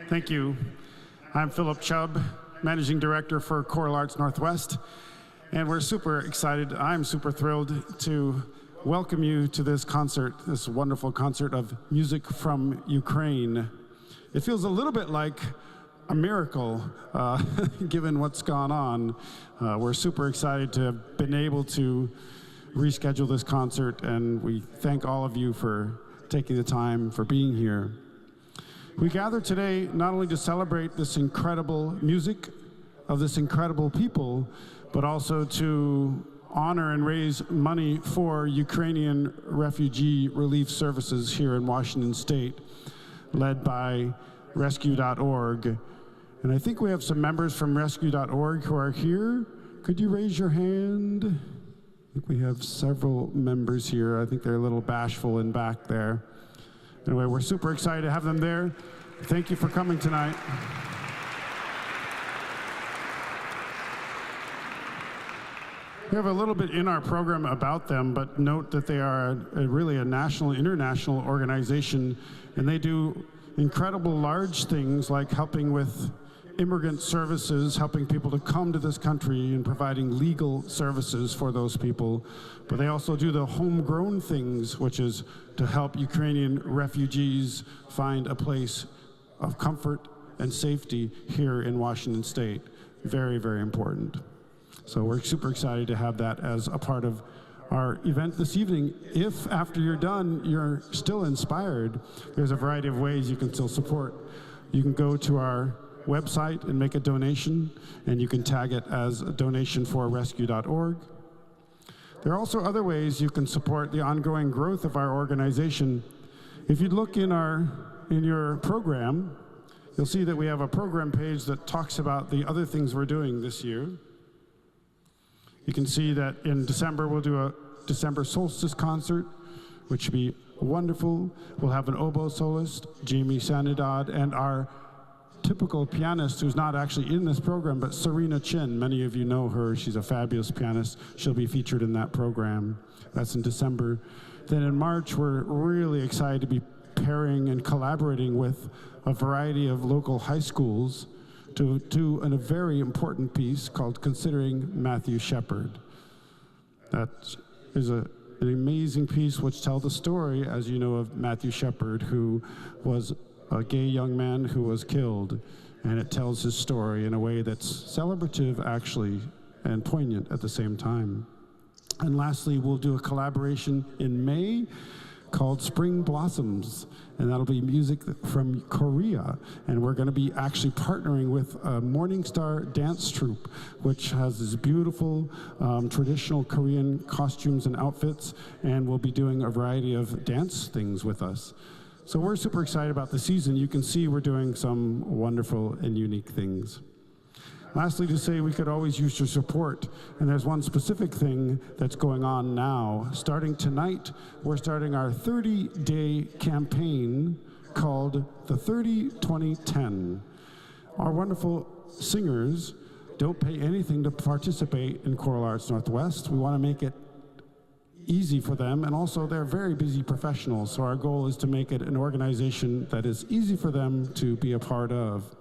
Thank you. I'm Philip Chubb, Managing Director for Choral Arts Northwest, and we're super excited. I'm super thrilled to welcome you to this concert, this wonderful concert of music from Ukraine. It feels a little bit like a miracle, given what's gone on. We're super excited to have been able to reschedule this concert, and we thank all of you for taking the time, for being here. We gather today not only to celebrate this incredible music of this incredible people, but also to honor and raise money for Ukrainian refugee relief services here in Washington State, led by rescue.org. And I think we have some members from rescue.org who are here. Could you raise your hand? I think we have several members here. I think they're a little bashful in back there. Anyway, we're super excited to have them there. Thank you for coming tonight. We have a little bit in our program about them, but note that they are really a national, international organization, and they do incredible large things like helping with immigrant services, helping people to come to this country and providing legal services for those people. But they also do the homegrown things, which is to help Ukrainian refugees find a place of comfort and safety here in Washington State. Very, very important. So we're super excited to have that as a part of our event this evening. If after you're done, you're still inspired, there's a variety of ways you can still support. You can go to our website and make a donation, and you can tag it as a donation for rescue.org. There are also other ways you can support the ongoing growth of our organization. If you look in your program, you'll see that we have a program page that talks about the other things we're doing this year. You can see that in December we'll do a December solstice concert, which should be wonderful. We'll have an oboe soloist, Jamie Sanidad, and our typical pianist who's not actually in this program, but Serena Chin. Many of you know her. She's a fabulous pianist. She'll be featured in that program. That's in December. Then in March, we're really excited to be pairing and collaborating with a variety of local high schools to do a very important piece called Considering Matthew Shepard. That is an amazing piece which tells the story, as you know, of Matthew Shepard, who was a gay young man who was killed, and it tells his story in a way that's celebrative, actually, and poignant at the same time. And lastly, we'll do a collaboration in May called Spring Blossoms, and that'll be music from Korea, and we're going to be actually partnering with a Morning Star dance troupe, which has this beautiful traditional Korean costumes and outfits, and we'll be doing a variety of dance things with us. So we're super excited about the season. You can see we're doing some wonderful and unique things. Lastly, to say we could always use your support, and there's one specific thing that's going on now. Starting tonight, we're starting our 30-day campaign called the 30-20-10. Our wonderful singers don't pay anything to participate in Choral Arts Northwest. We want to make it easy for them, and also they're very busy professionals, so our goal is to make it an organization that is easy for them to be a part of.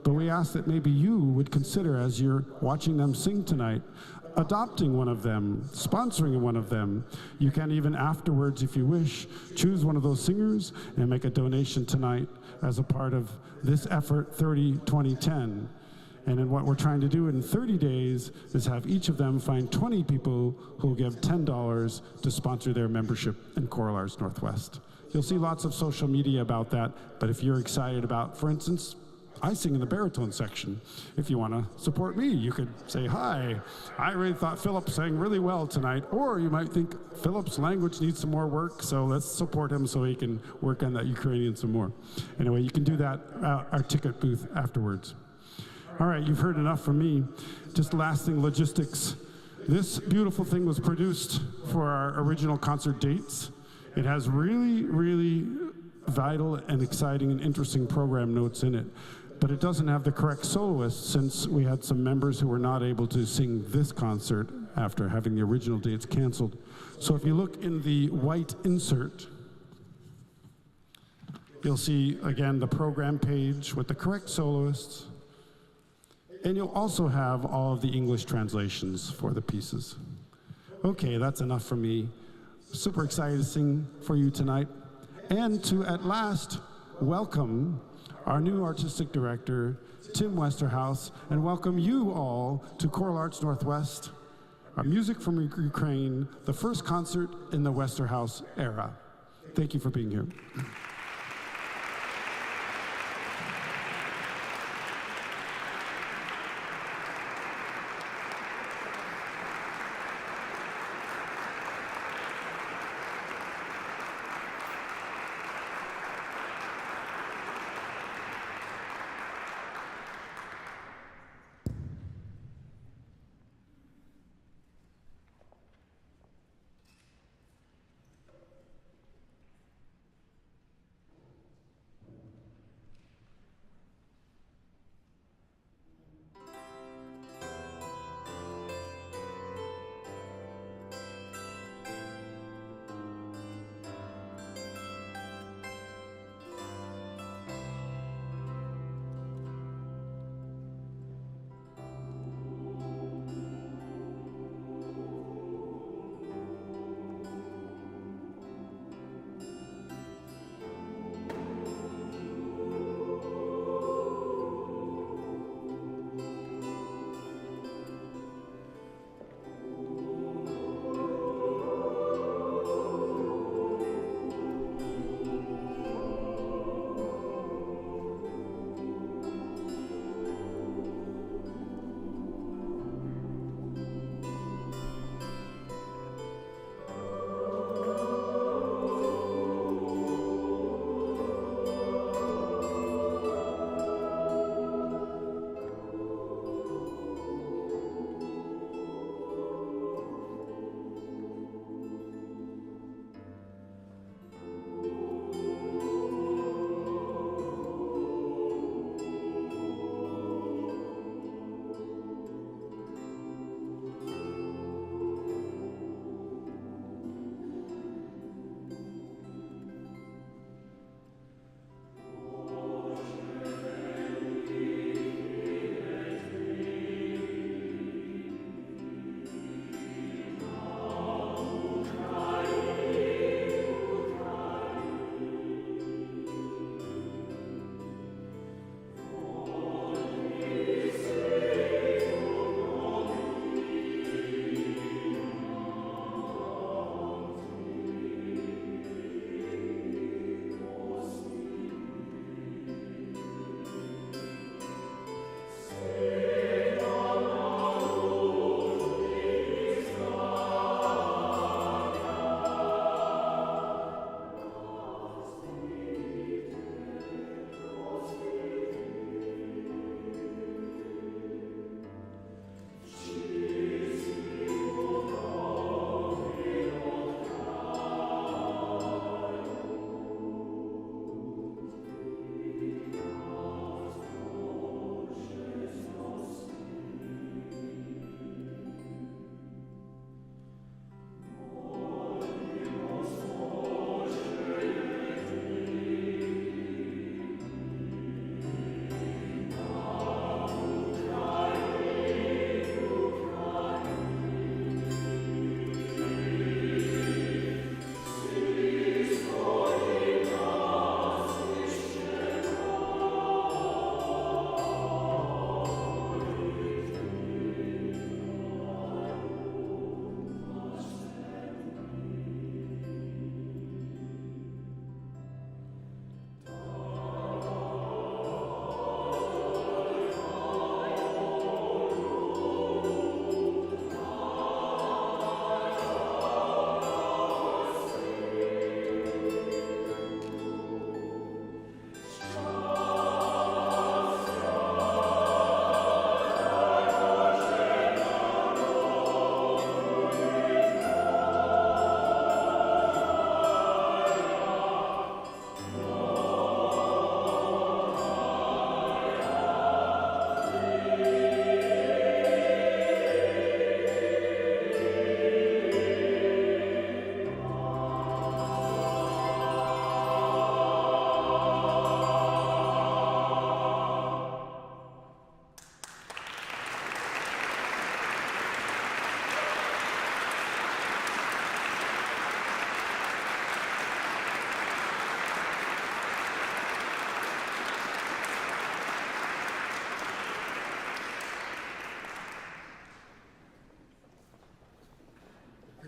But we ask that maybe you would consider, as you're watching them sing tonight, adopting one of them, sponsoring one of them. You can even afterwards, if you wish, choose one of those singers and make a donation tonight as a part of this effort, 30-20-10. And then what we're trying to do in 30 days is have each of them find 20 people who will give $10 to sponsor their membership in Choral Arts Northwest. You'll see lots of social media about that, but if you're excited about, for instance, I sing in the baritone section. If you want to support me, you could say, hi, I really thought Philip sang really well tonight. Or you might think Philip's language needs some more work, so let's support him so he can work on that Ukrainian some more. Anyway, you can do that at our ticket booth afterwards. All right, you've heard enough from me. Just last thing, logistics. This beautiful thing was produced for our original concert dates. It has really, really vital and exciting and interesting program notes in it. But it doesn't have the correct soloist, since we had some members who were not able to sing this concert after having the original dates canceled. So if you look in the white insert, You'll see, again, the program page with the correct soloists. And you'll also have all of the English translations for the pieces. Okay, that's enough from me. Super excited to sing for you tonight. And to, at last, welcome our new artistic director, Tim Westerhaus, and welcome you all to Choral Arts Northwest, our music from Ukraine, the first concert in the Westerhaus era. Thank you for being here.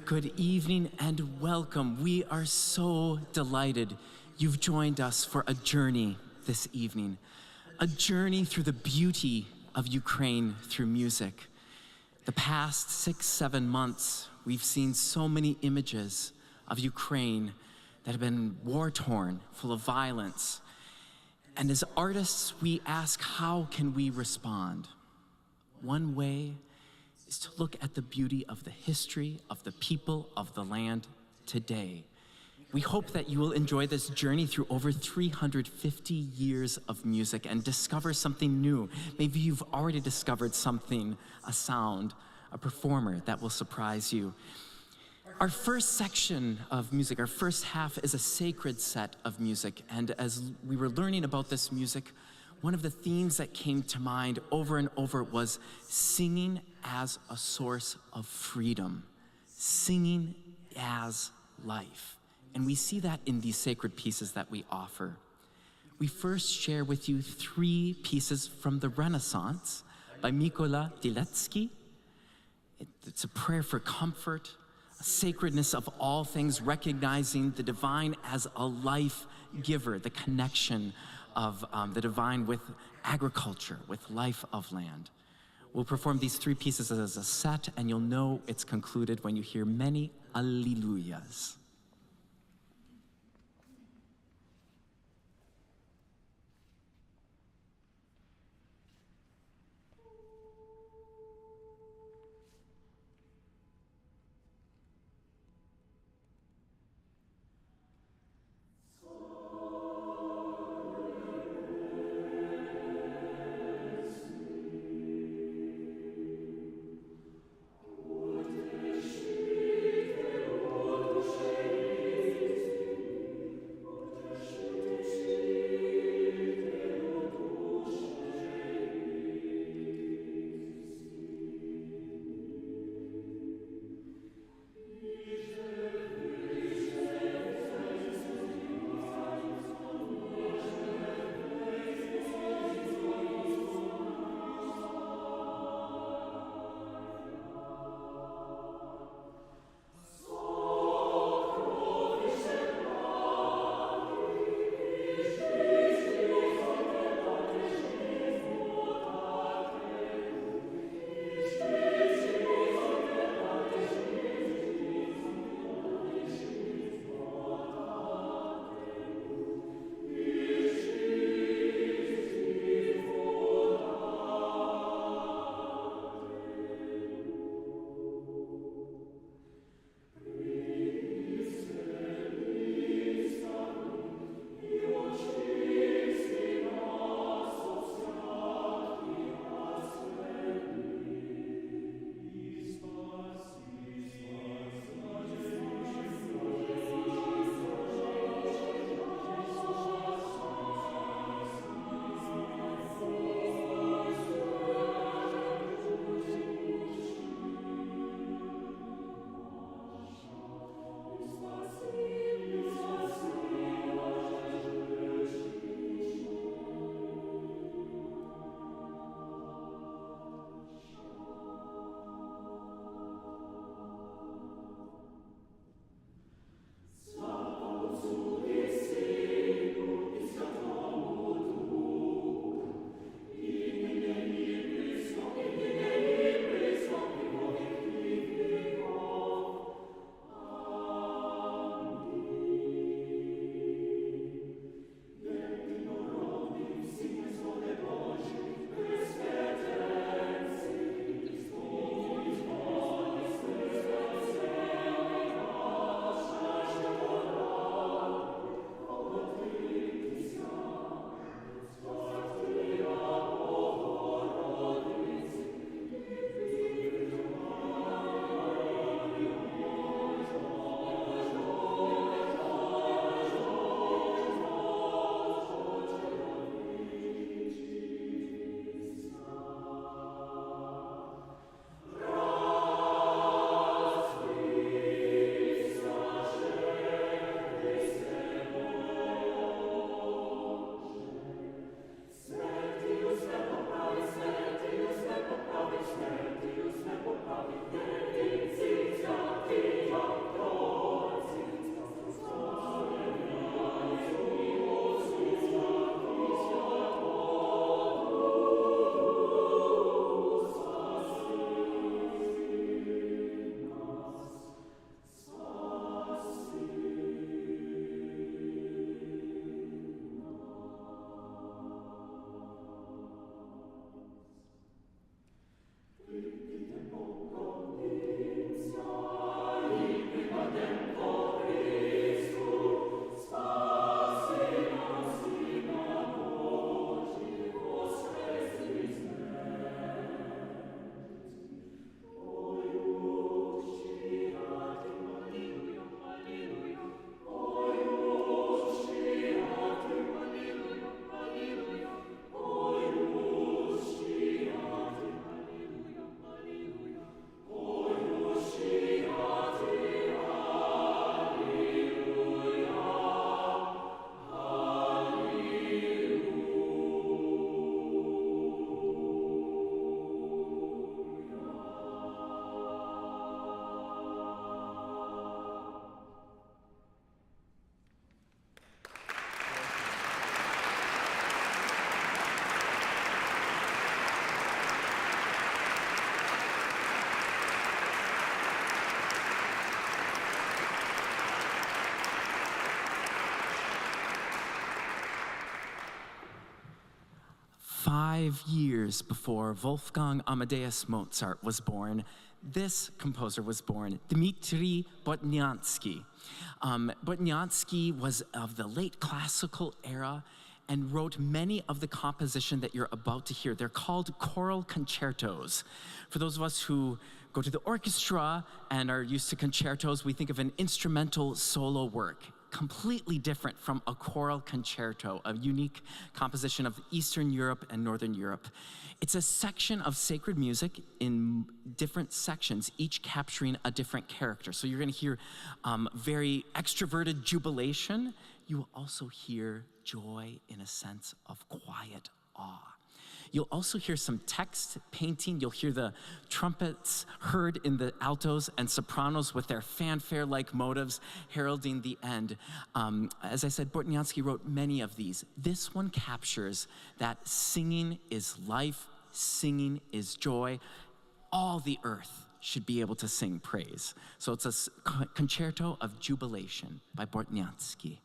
Good evening and welcome. We are so delighted you've joined us for a journey this evening, a journey through the beauty of Ukraine through music. The past 6-7 months, we've seen so many images of Ukraine that have been war-torn, full of violence. And as artists, we ask, how can we respond? One way is to look at the beauty of the history of the people of the land today. We hope that you will enjoy this journey through over 350 years of music and discover something new. Maybe you've already discovered something, a sound, a performer that will surprise you. Our first section of music, our first half, is a sacred set of music. And as we were learning about this music, one of the themes that came to mind over and over was singing as a source of freedom, singing as life. And we see that in these sacred pieces that we offer. We first share with you 3 pieces from the Renaissance by Mykola Tiletsky. It's a prayer for comfort, a sacredness of all things, recognizing the divine as a life giver, the connection of the divine with agriculture, with life of land. We'll perform these 3 pieces as a set, and you'll know it's concluded when you hear many alleluias. Thank you. 5 years before Wolfgang Amadeus Mozart was born, this composer was born, Dmitri Botniansky. Botniansky was of the late classical era and wrote many of the composition that you're about to hear. They're called choral concertos. For those of us who go to the orchestra and are used to concertos, we think of an instrumental solo work, completely different from a choral concerto, a unique composition of Eastern Europe and Northern Europe. It's a section of sacred music in different sections, each capturing a different character. So you're going to hear very extroverted jubilation. You will also hear joy in a sense of quiet awe. You'll also hear some text painting. You'll hear the trumpets heard in the altos and sopranos with their fanfare-like motives heralding the end. As I said, Botniansky wrote many of these. This one captures that singing is life, singing is joy. All the earth should be able to sing praise. So it's a concerto of jubilation by Botniansky.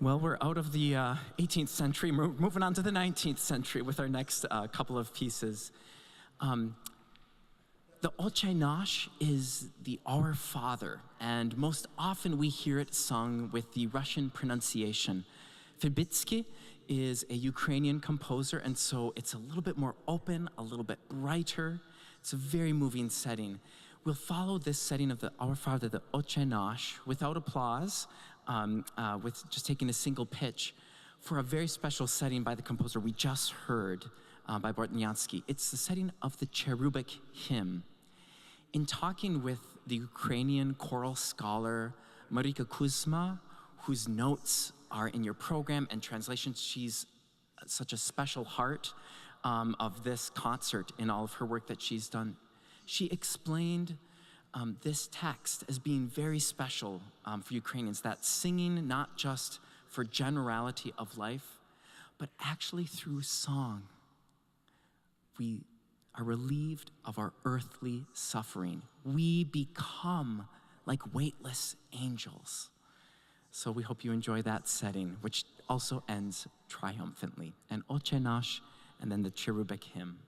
Well, we're out of the 18th century. We're moving on to the 19th century with our next couple of pieces. The Otche Nash is the Our Father, and most often we hear it sung with the Russian pronunciation. Verbitsky is a Ukrainian composer, and so it's a little bit more open, a little bit brighter. It's a very moving setting. We'll follow this setting of the Our Father, the Otche Nash, without applause, with just taking a single pitch, for a very special setting by the composer we just heard, by Bortniansky. It's the setting of the cherubic hymn. In talking with the Ukrainian choral scholar Marika Kuzma, whose notes are in your program and translations, she's such a special heart of this concert in all of her work that she's done. She explained this text as being very special for Ukrainians, that singing not just for generality of life, but actually through song, we are relieved of our earthly suffering. We become like weightless angels. So we hope you enjoy that setting, which also ends triumphantly. And Otche Nash, and then the cherubic hymn.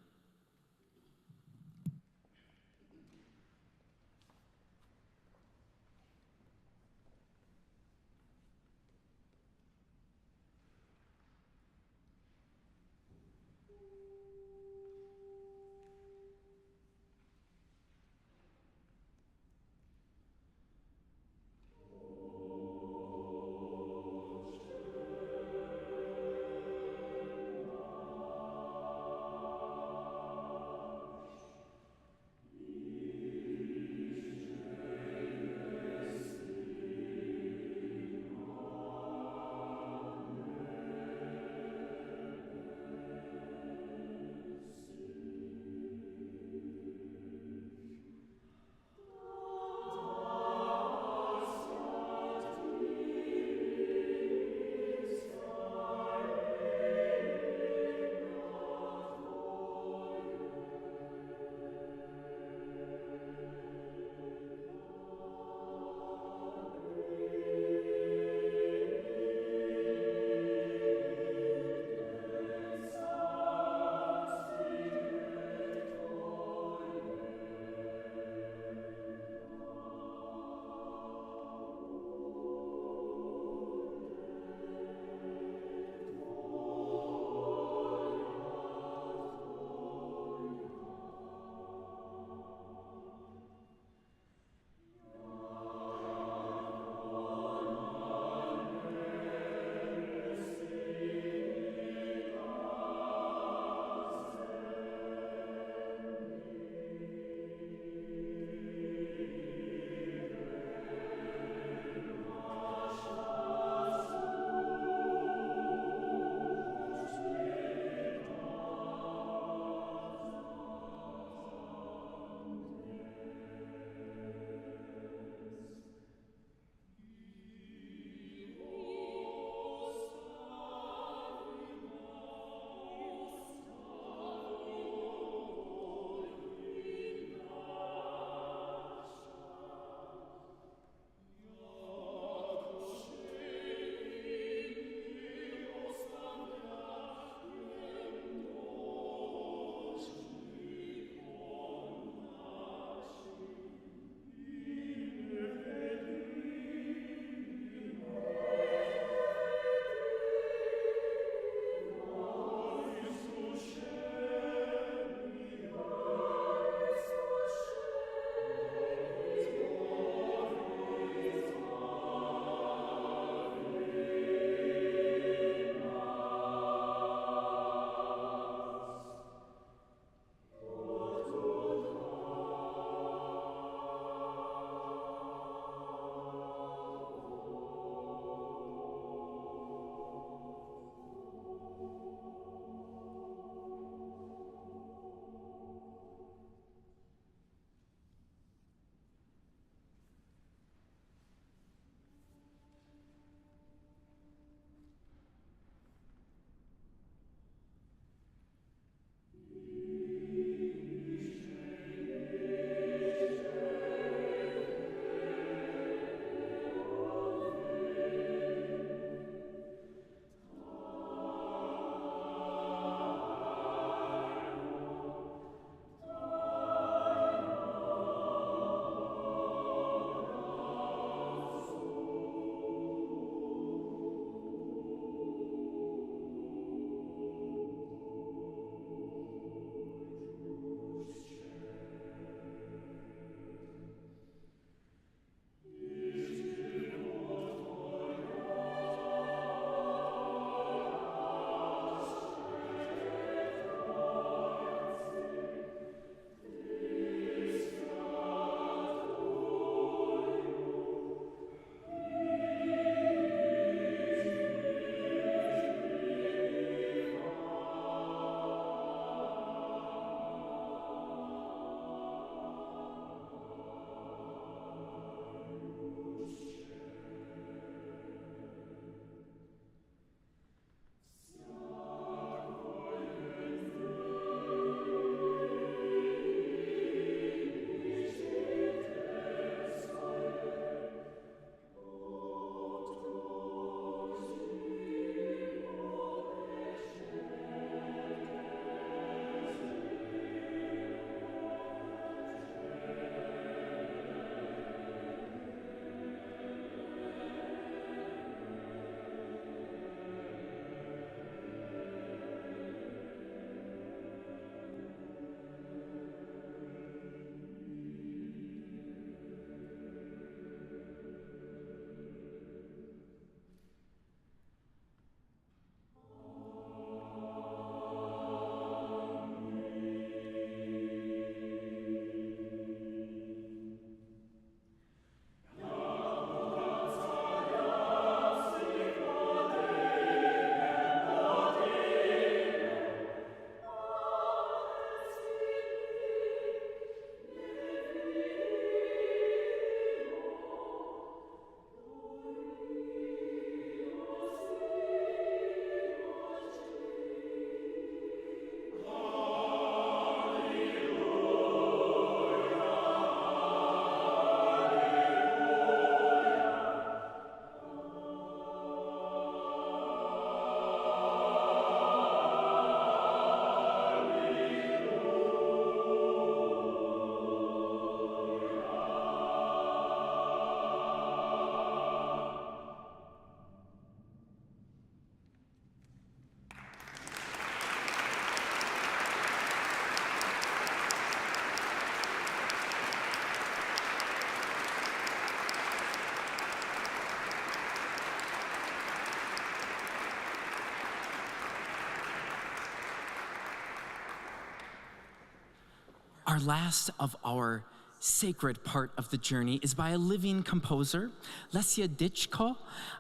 Our last of our sacred part of the journey is by a living composer, Lesia Ditchko,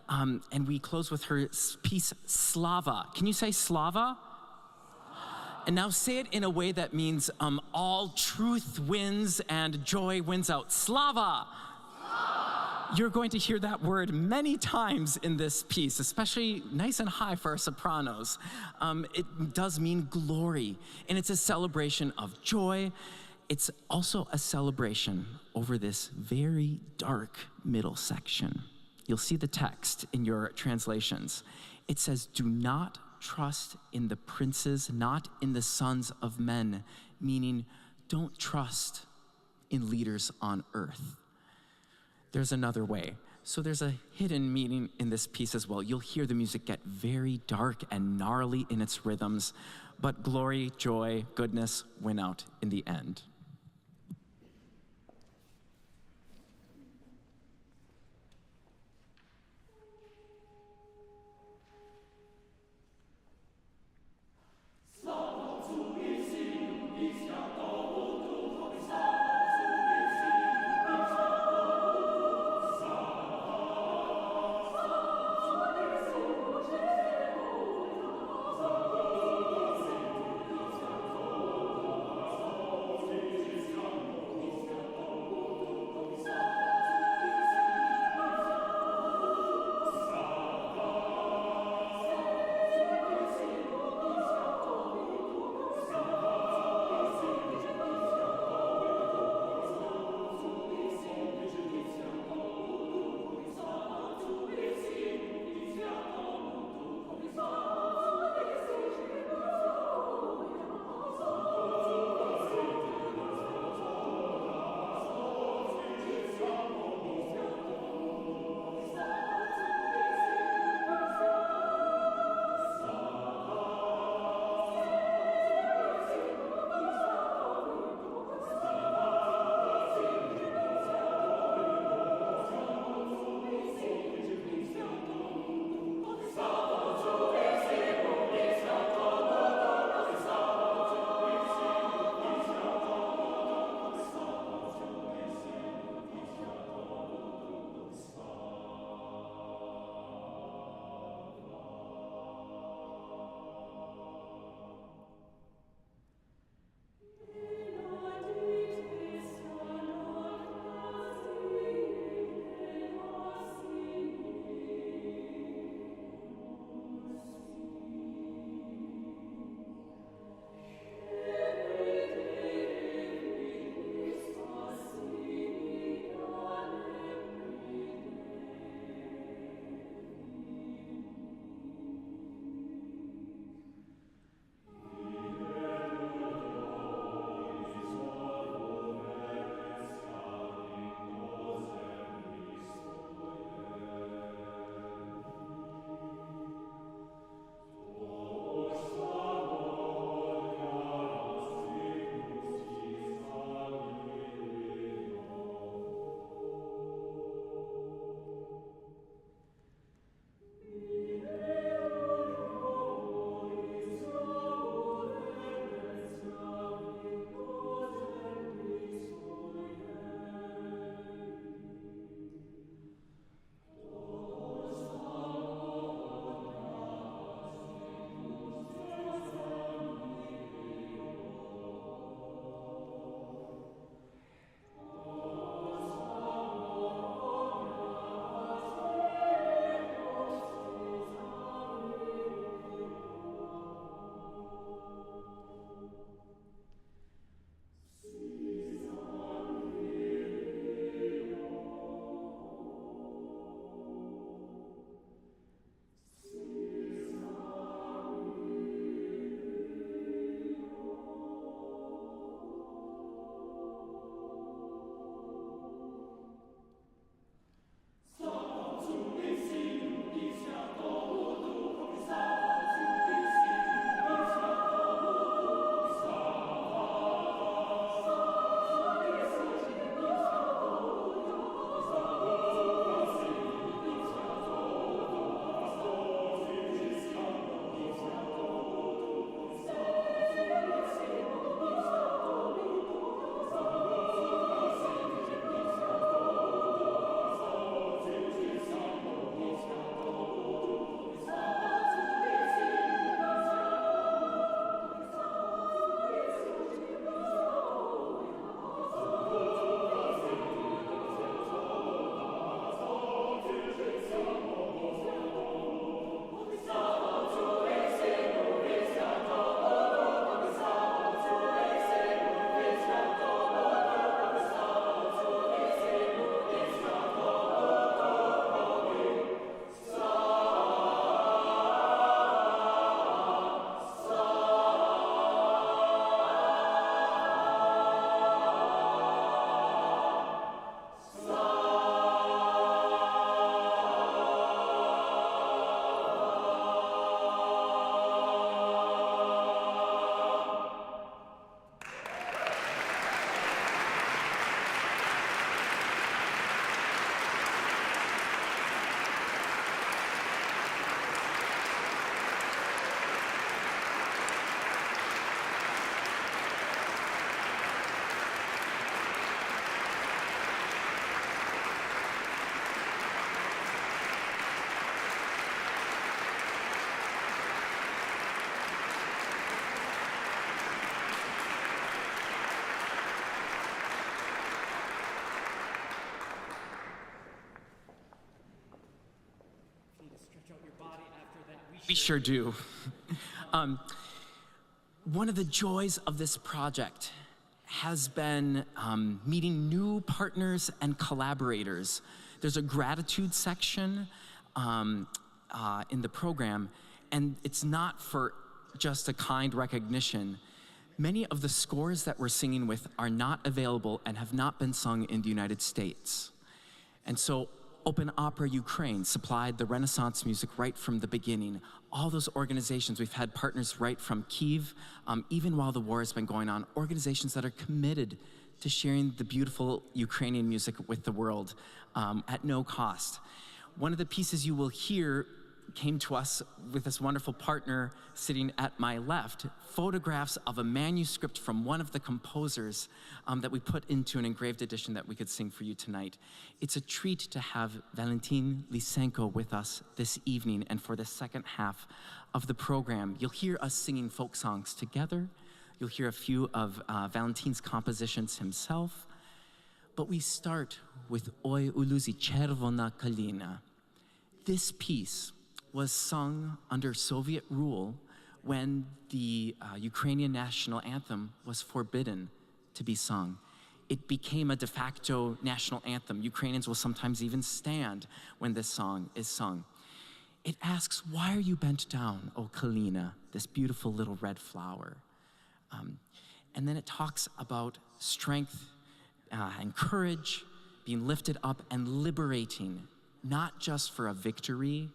and we close with her piece, Slava. Can you say Slava? And now say it in a way that means all truth wins and joy wins out. Slava! You're going to hear that word many times in this piece, especially nice and high for our sopranos. It does mean glory, and it's a celebration of joy. It's also a celebration over this very dark middle section. You'll see the text in your translations. It says, "Do not trust in the princes, not in the sons of men," meaning don't trust in leaders on earth. There's another way. So there's a hidden meaning in this piece as well. You'll hear the music get very dark and gnarly in its rhythms, but glory, joy, goodness win out in the end. We sure do. One of the joys of this project has been meeting new partners and collaborators. There's a gratitude section in the program, and it's not for just a kind recognition. Many of the scores that we're singing with are not available and have not been sung in the United States. And so Open Opera Ukraine supplied the Renaissance music right from the beginning. All those organizations, we've had partners right from Kyiv, even while the war has been going on, organizations that are committed to sharing the beautiful Ukrainian music with the world at no cost. One of the pieces you will hear came to us with this wonderful partner sitting at my left, photographs of a manuscript from one of the composers that we put into an engraved edition that we could sing for you tonight. It's a treat to have Valentyn Lysenko with us this evening and for the second half of the program. You'll hear us singing folk songs together. You'll hear a few of Valentyn's compositions himself. But we start with Oi Uluzi Chervona Kalina. This piece was sung under Soviet rule when the Ukrainian national anthem was forbidden to be sung. It became a de facto national anthem. Ukrainians will sometimes even stand when this song is sung. It asks, why are you bent down, O Kalina, this beautiful little red flower? And then it talks about strength and courage, being lifted up and liberating, not just for a victory,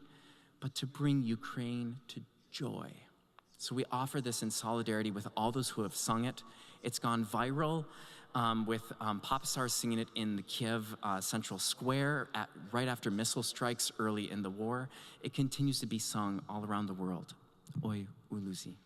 but to bring Ukraine to joy. So we offer this in solidarity with all those who have sung it. It's gone viral with pop stars singing it in the Kiev Central Square right after missile strikes early in the war. It continues to be sung all around the world. Oi Uluzi.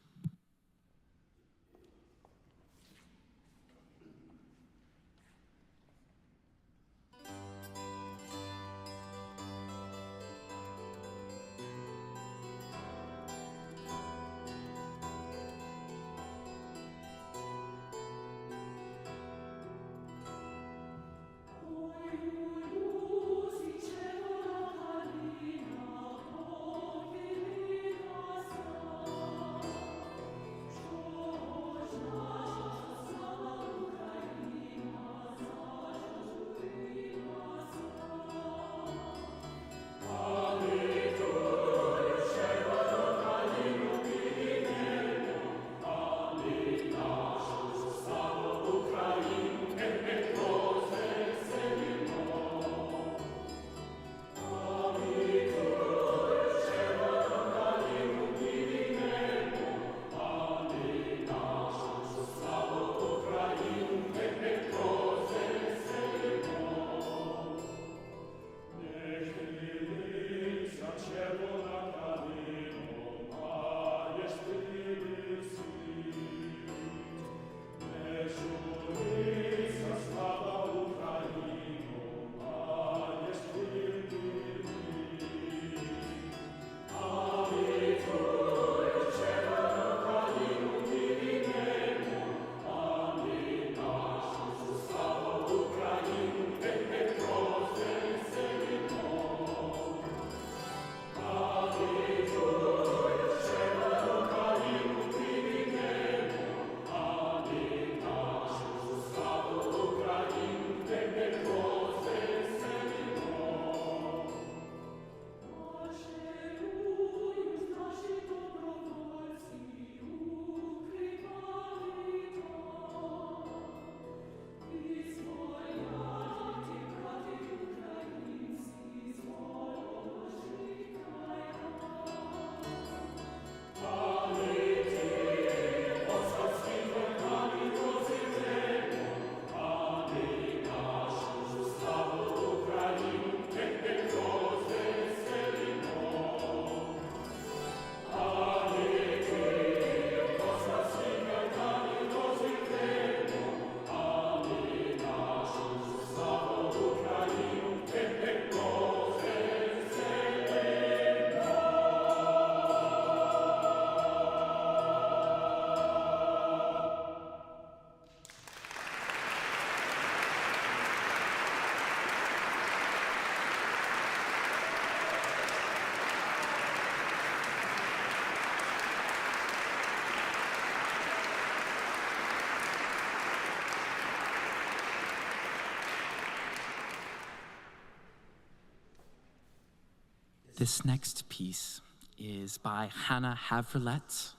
This next piece is by Hannah Haverlet.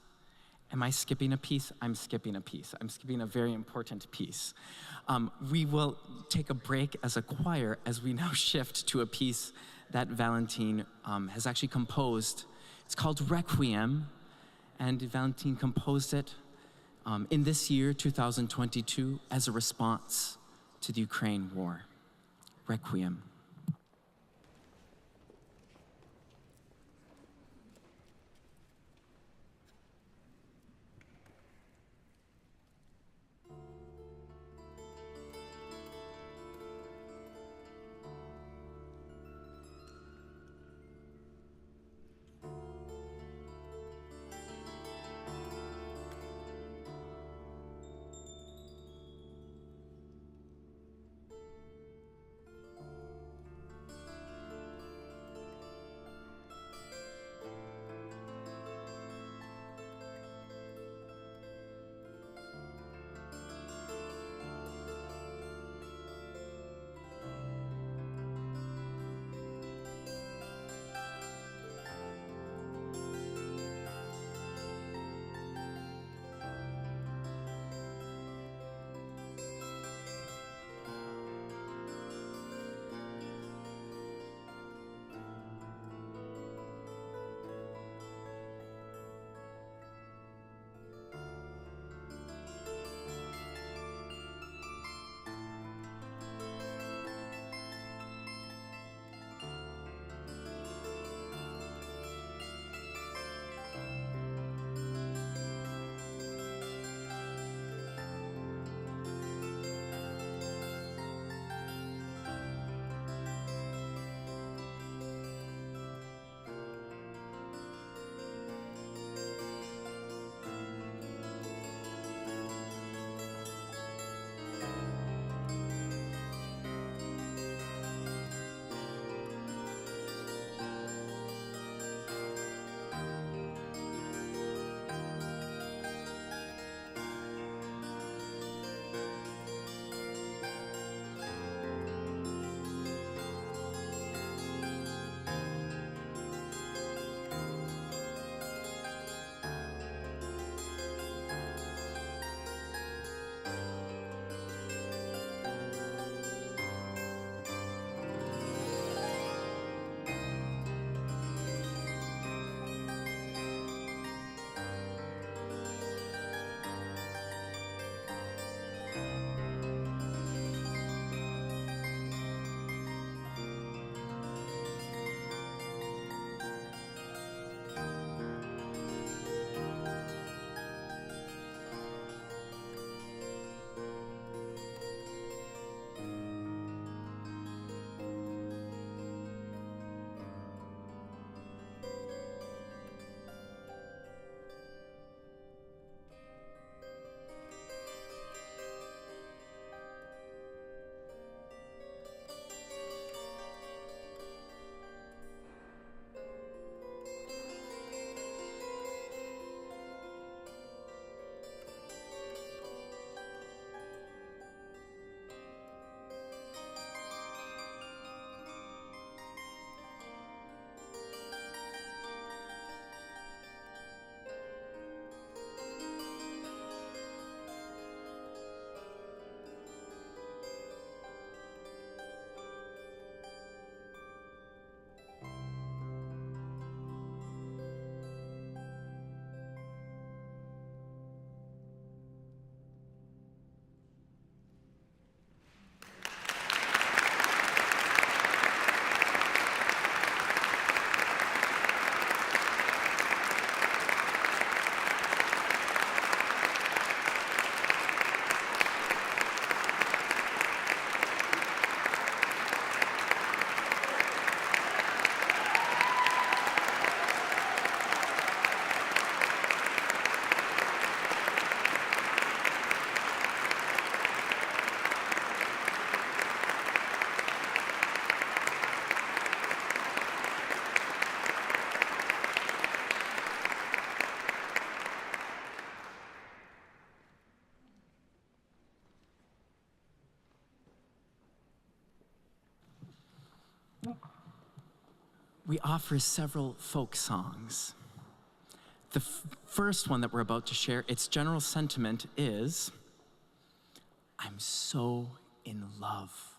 Am I skipping a piece? I'm skipping a piece. I'm skipping a very important piece. We will take a break as a choir as we now shift to a piece that Valentyn has actually composed. It's called Requiem, and Valentyn composed it in this year, 2022, as a response to the Ukraine war. Requiem. we offer several folk songs. The first one that we're about to share, its general sentiment is, I'm so in love,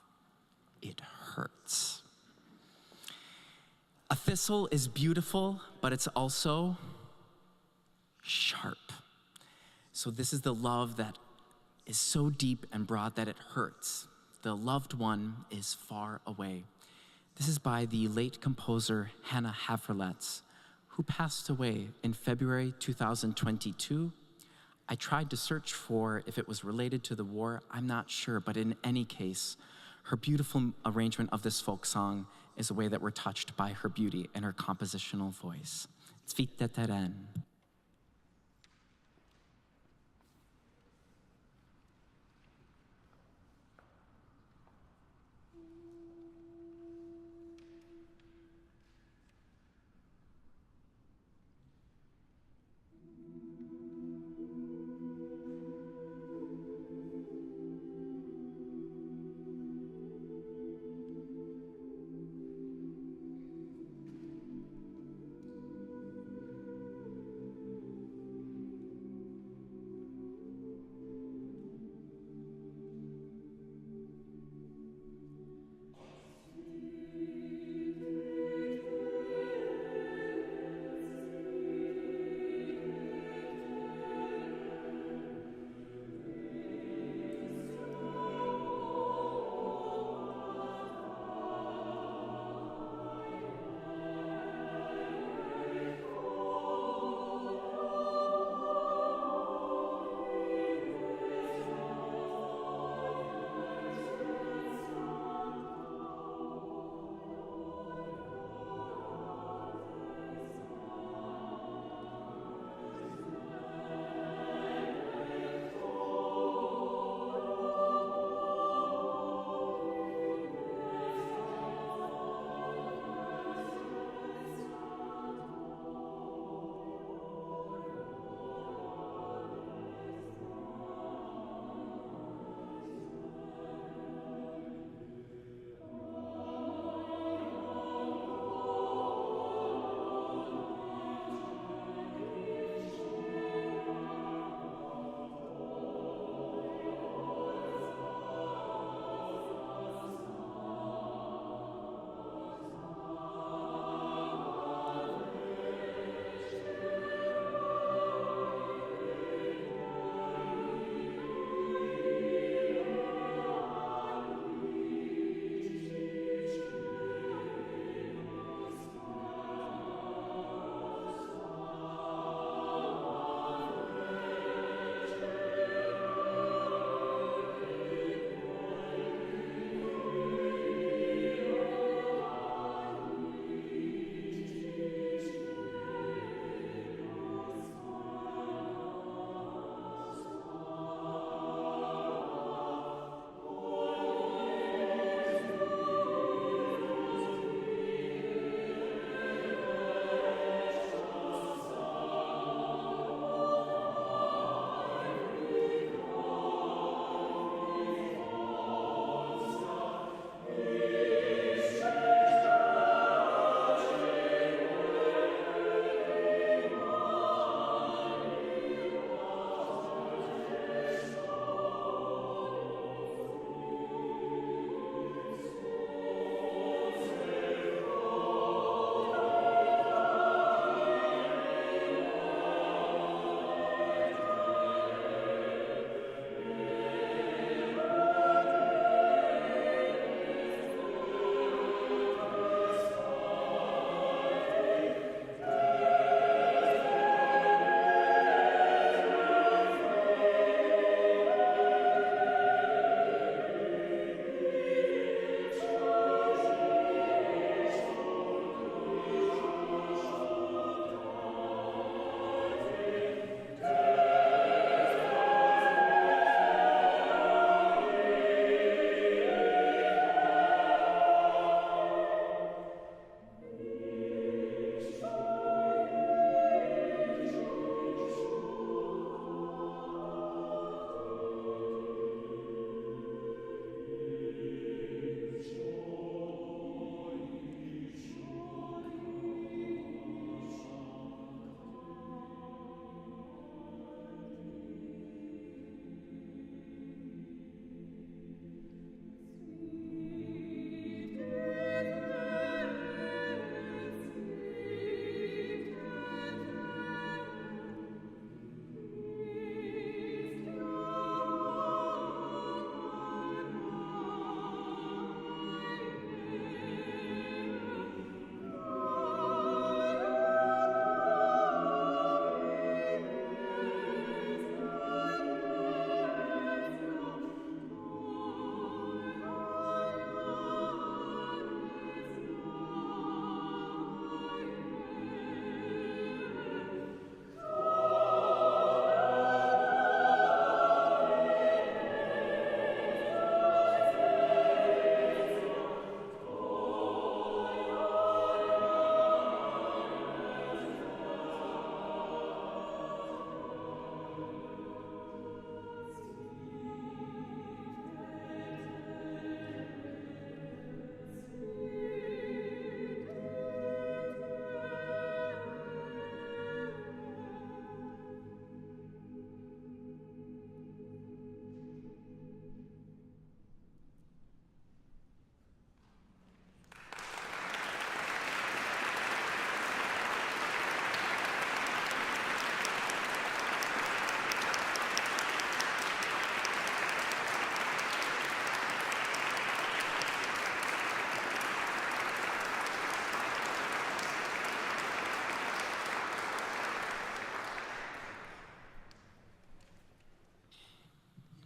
it hurts. A thistle is beautiful, but it's also sharp. So this is the love that is so deep and broad that it hurts. The loved one is far away. This is by the late composer Hannah Haverletz, who passed away in February 2022. I tried to search for if it was related to the war. I'm not sure, but in any case, her beautiful arrangement of this folk song is a way that we're touched by her beauty and her compositional voice. It's Tvitteteren.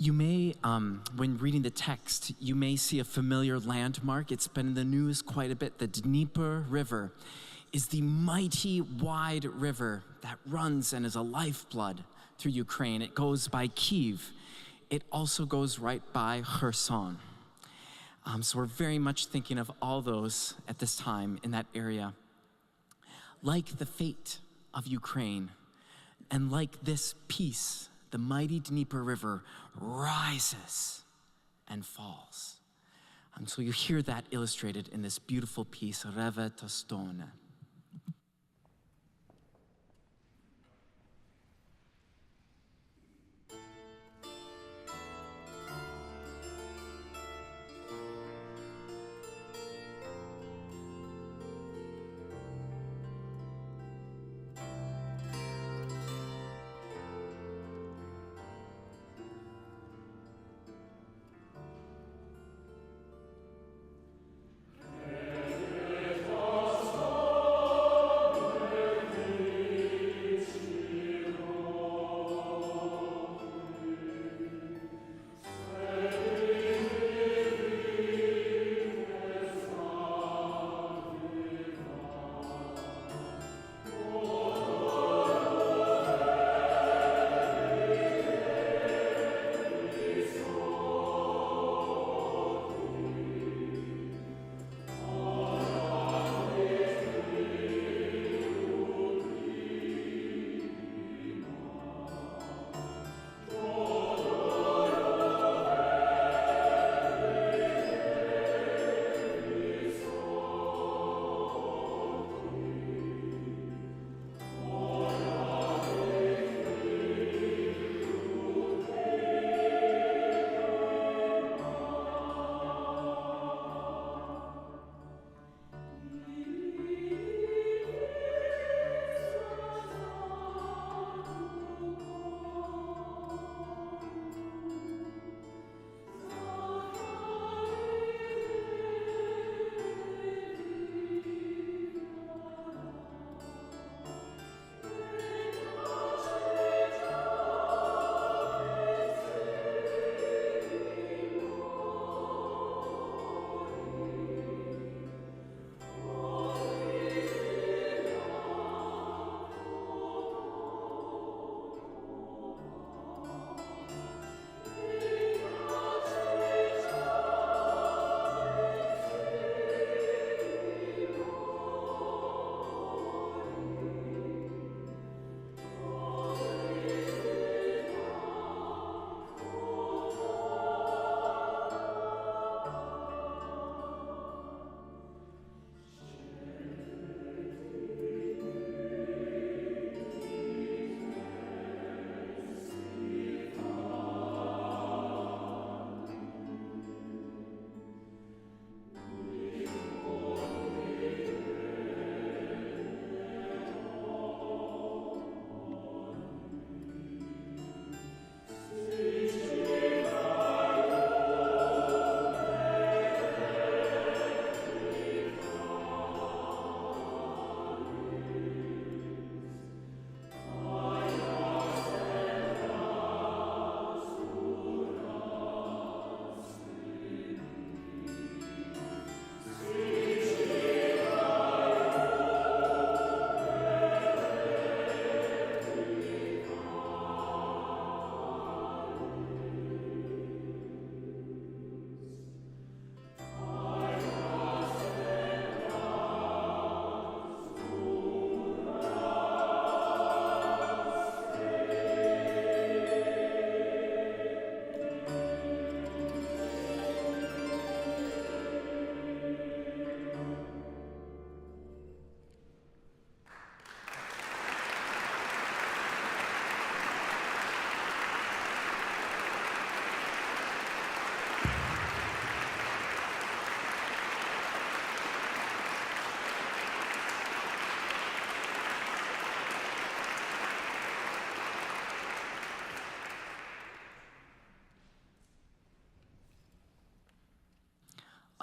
You may, when reading the text, you may see a familiar landmark. It's been in the news quite a bit. The Dnieper River is the mighty wide river that runs and is a lifeblood through Ukraine. It goes by Kyiv. It also goes right by Kherson. So we're very much thinking of all those at this time in that area. Like the fate of Ukraine, and like this peace, the mighty Dnieper River rises and falls. So you hear that illustrated in this beautiful piece, Reve to Stone.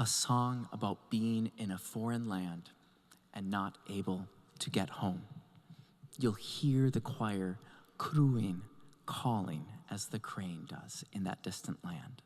a song about being in a foreign land and not able to get home. You'll hear the choir crooning, calling as the crane does in that distant land.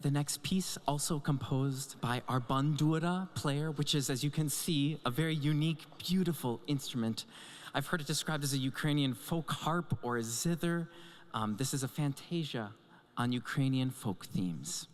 The next piece, also composed by our Bandura player, which is, as you can see, a very unique, beautiful instrument. I've heard it described as a Ukrainian folk harp or a zither. This is a fantasia on Ukrainian folk themes.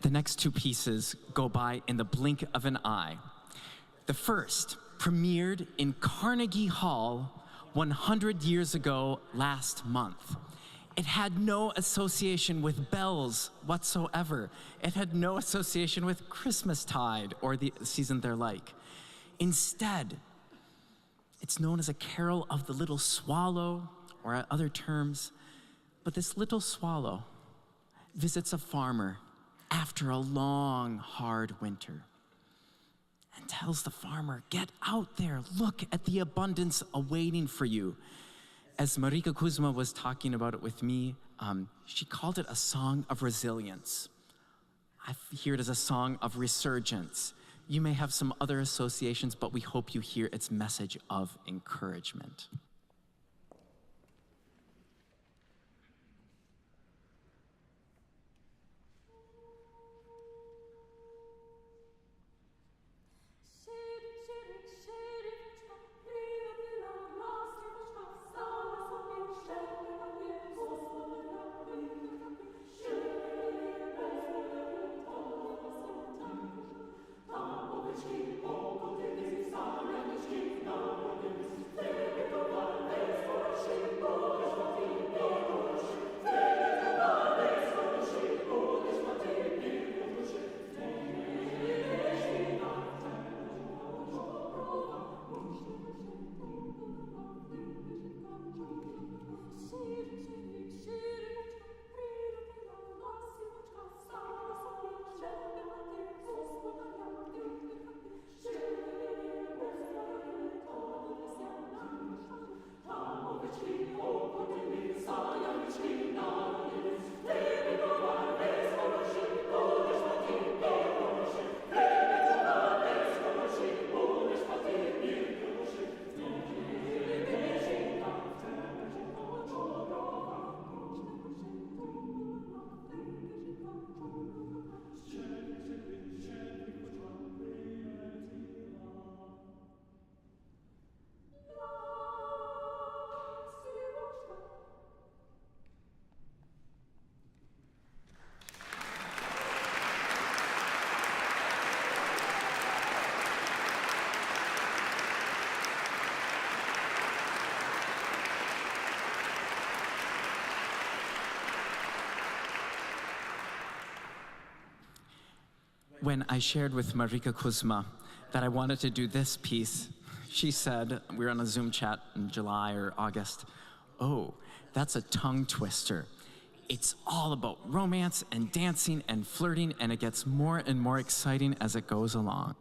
The next two pieces go by in the blink of an eye. The first premiered in Carnegie Hall 100 years ago last month. It had no association with bells whatsoever. It had no association with Christmastide or the season they're like. Instead, it's known as a carol of the little swallow, or other terms. But this little swallow visits a farmer after a long, hard winter and tells the farmer, get out there, look at the abundance awaiting for you. As Marika Kuzma was talking about it with me, she called it a song of resilience. I hear it as a song of resurgence. You may have some other associations, but we hope you hear its message of encouragement. When I shared with Marika Kuzma that I wanted to do this piece, she said, we were on a Zoom chat in July or August, oh, that's a tongue twister. It's all about romance and dancing and flirting, and it gets more and more exciting as it goes along.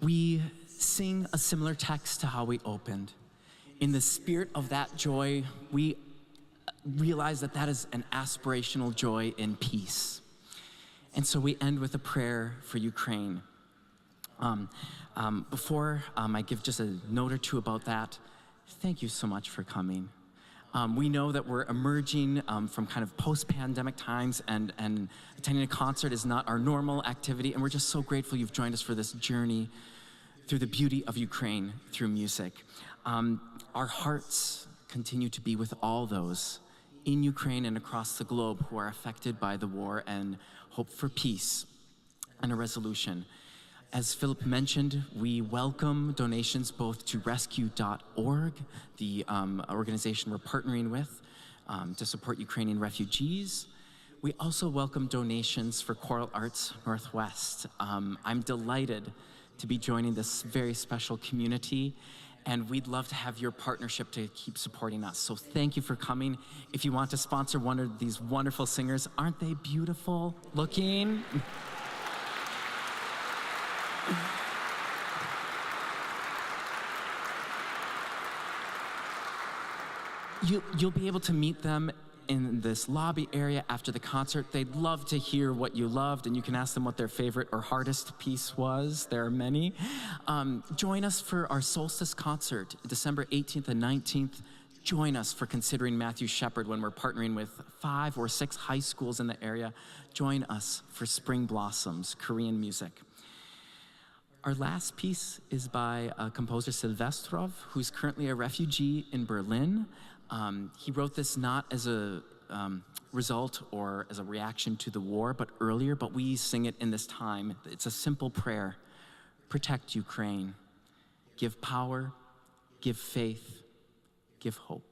we sing a similar text to how we opened. In the spirit of that joy, we realize that that is an aspirational joy in peace. And so we end with a prayer for Ukraine. Before I give just a note or two about that, thank you so much for coming. We know that we're emerging from kind of post-pandemic times, and attending a concert is not our normal activity, and we're just so grateful you've joined us for this journey through the beauty of Ukraine through music. Our hearts continue to be with all those in Ukraine and across the globe who are affected by the war and hope for peace and a resolution. As Philip mentioned, we welcome donations both to rescue.org, the organization we're partnering with to support Ukrainian refugees. We also welcome donations for Choral Arts Northwest. I'm delighted to be joining this very special community, and we'd love to have your partnership to keep supporting us. So thank you for coming. If you want to sponsor one of these wonderful singers, aren't they beautiful looking? You'll be able to meet them in this lobby area after the concert. They'd love to hear what you loved, and you can ask them what their favorite or hardest piece was. There are many. Join us for our Solstice concert, December 18th and 19th. Join us for Considering Matthew Shepard when we're partnering with 5 or 6 high schools in the area. Join us for Spring Blossoms, Korean music. Our last piece is by composer Silvestrov, who's currently a refugee in Berlin. He wrote this not as a result or as a reaction to the war, but earlier, but we sing it in this time. It's a simple prayer. Protect Ukraine. Give power, give faith, give hope.